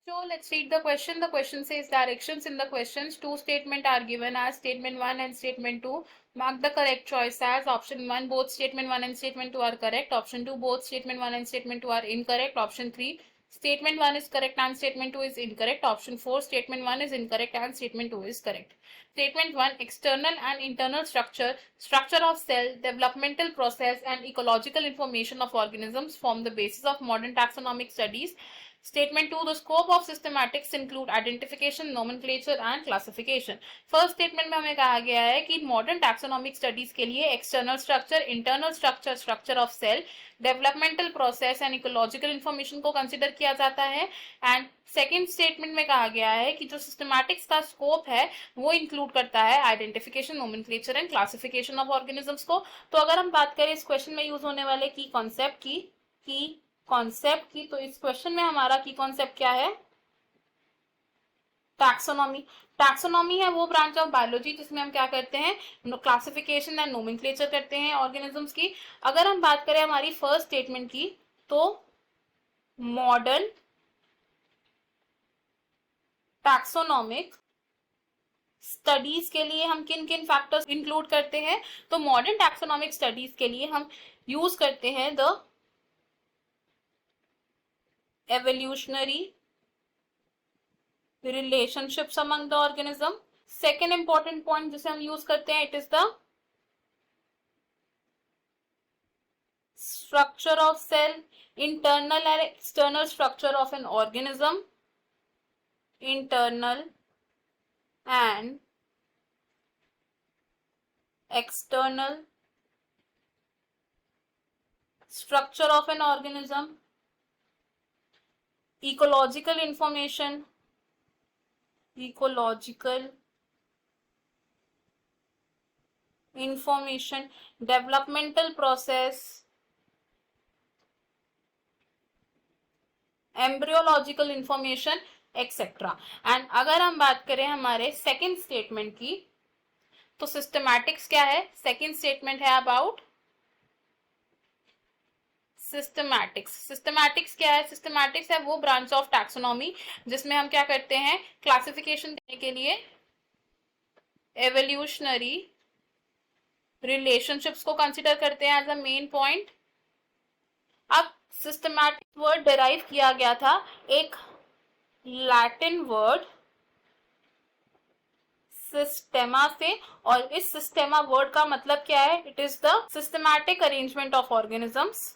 So let's read the question. The question says directions in the questions. Two statements are given as statement 1 and statement 2. Mark the correct choice as option 1, both statement 1 and statement 2 are correct. Option 2, both statement 1 and statement 2 are incorrect. Option 3, statement 1 is correct and statement 2 is incorrect. Option 4, statement 1 is incorrect and statement 2 is correct. Statement 1, external and internal structure, structure of cell, developmental process and ecological information of organisms form the basis of modern taxonomic studies. Statement 2, the scope of systematics include identification, nomenclature and classification. First statement में हमें कहा गया है कि modern taxonomic studies के लिए external structure, internal structure, structure of cell, developmental process and ecological information को consider किया जाता है। एंड सेकेंड स्टेटमेंट में कहा गया है कि जो सिस्टमैटिक्स का स्कोप है वो इंक्लूड करता है identification, nomenclature and classification of organisms को। तो अगर हम बात करें इस क्वेश्चन में यूज होने वाले की कॉन्सेप्ट की, तो इस क्वेश्चन में हमारा की कॉन्सेप्ट क्या है? टैक्सोनॉमी। टैक्सोनॉमी है वो ब्रांच ऑफ बायोलॉजी जिसमें हम क्या करते हैं? क्लासिफिकेशन एंड नोमेनक्लेचर करते हैं ऑर्गेनिजम्स की। अगर हम बात करें हमारी फर्स्ट स्टेटमेंट की, तो मॉडर्न टैक्सोनॉमिक स्टडीज के लिए हम किन किन फैक्टर्स इंक्लूड करते हैं? तो मॉडर्न टैक्सोनॉमिक स्टडीज के लिए हम यूज करते हैं the evolutionary relationships among the organism. Second important point जिसे हम यूज करते हैं, it is the structure of cell, internal and external structure of an organism, internal and external structure of an organism, ecological information, developmental process, embryological information etcetera. And अगर हम बात करें हमारे second statement की, तो systematics क्या है? Second statement है अबाउट सिस्टमैटिक्स। सिस्टमैटिक्स क्या है? सिस्टमैटिक्स है वो ब्रांच ऑफ टैक्सोनॉमी जिसमें हम क्या करते हैं? क्लासिफिकेशन करने के लिए एवोल्यूशनरी रिलेशनशिप्स को कंसिडर करते हैं एज अ मेन पॉइंट। अब सिस्टमैटिक वर्ड डिराइव किया गया था एक लैटिन वर्ड सिस्टेमा से, और इस सिस्टेमा वर्ड का मतलब क्या है? It is the systematic arrangement of organisms,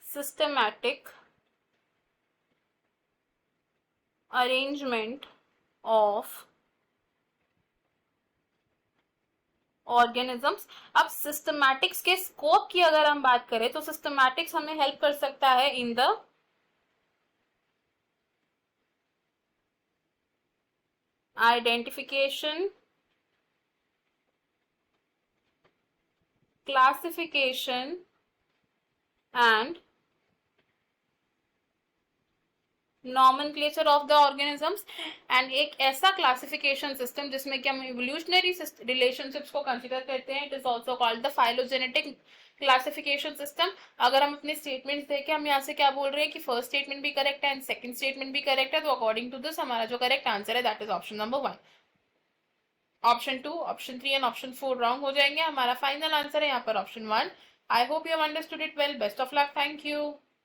systematic arrangement of organisms. अब सिस्टमैटिक्स के स्कोप की अगर हम बात करें तो सिस्टमैटिक्स हमें हेल्प कर सकता है in the identification, classification and nomenclature of the organisms. And एक ऐसा क्लासिफिकेशन सिस्टम जिसमें कि हम इवोल्यूशनरी रिलेशनशिप्स को कंसीडर करते हैं, it is also called the phylogenetic classification system. अगर हम अपने स्टेटमेंट्स देखें, हम यहाँ से क्या बोल रहे हैं कि फर्स्ट स्टेटमेंट भी करेक्ट है एंड सेकंड स्टेटमेंट भी करेक्ट है, तो अकॉर्डिंग टू दिस हमारा जो करेक्ट आंसर है that is option number 1। Option 2, option 3 and option 4 wrong हो जाएंगे। हमारा फाइनल आंसर है यहाँ पर option 1। I hope you have understood it well. Best of luck. Thank you.